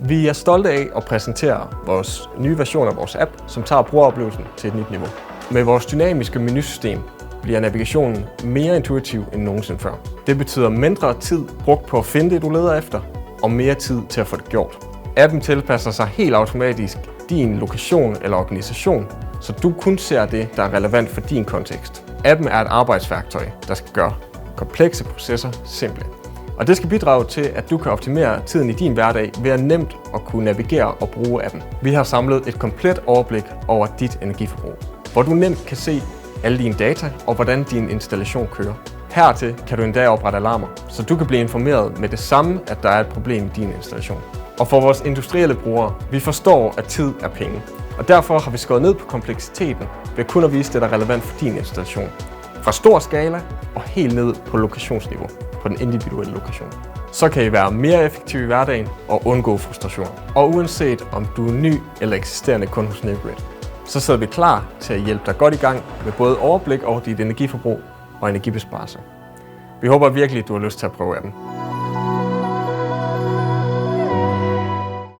Vi er stolte af at præsentere vores nye version af vores app, som tager brugeroplevelsen til et nyt niveau. Med vores dynamiske menusystem bliver navigationen mere intuitiv end nogensinde før. Det betyder mindre tid brugt på at finde det, du leder efter, og mere tid til at få det gjort. Appen tilpasser sig helt automatisk din lokation eller organisation, så du kun ser det, der er relevant for din kontekst. Appen er et arbejdsværktøj, der skal gøre komplekse processer simple. Og det skal bidrage til, at du kan optimere tiden i din hverdag ved at nemt at kunne navigere og bruge appen. Vi har samlet et komplet overblik over dit energiforbrug, hvor du nemt kan se alle dine data og hvordan din installation kører. Hertil kan du endda oprette alarmer, så du kan blive informeret med det samme, at der er et problem i din installation. Og for vores industrielle brugere, vi forstår, at tid er penge. Og derfor har vi skåret ned på kompleksiteten ved kun at vise det, der er relevant for din installation. Fra stor skala og helt ned på lokationsniveau, på den individuelle lokation. Så kan I være mere effektive i hverdagen og undgå frustration. Og uanset om du er ny eller eksisterende kunde hos NeoGrid, så sidder vi klar til at hjælpe dig godt i gang med både overblik over dit energiforbrug og energibesparelse. Vi håber virkelig, at du har lyst til at prøve appen.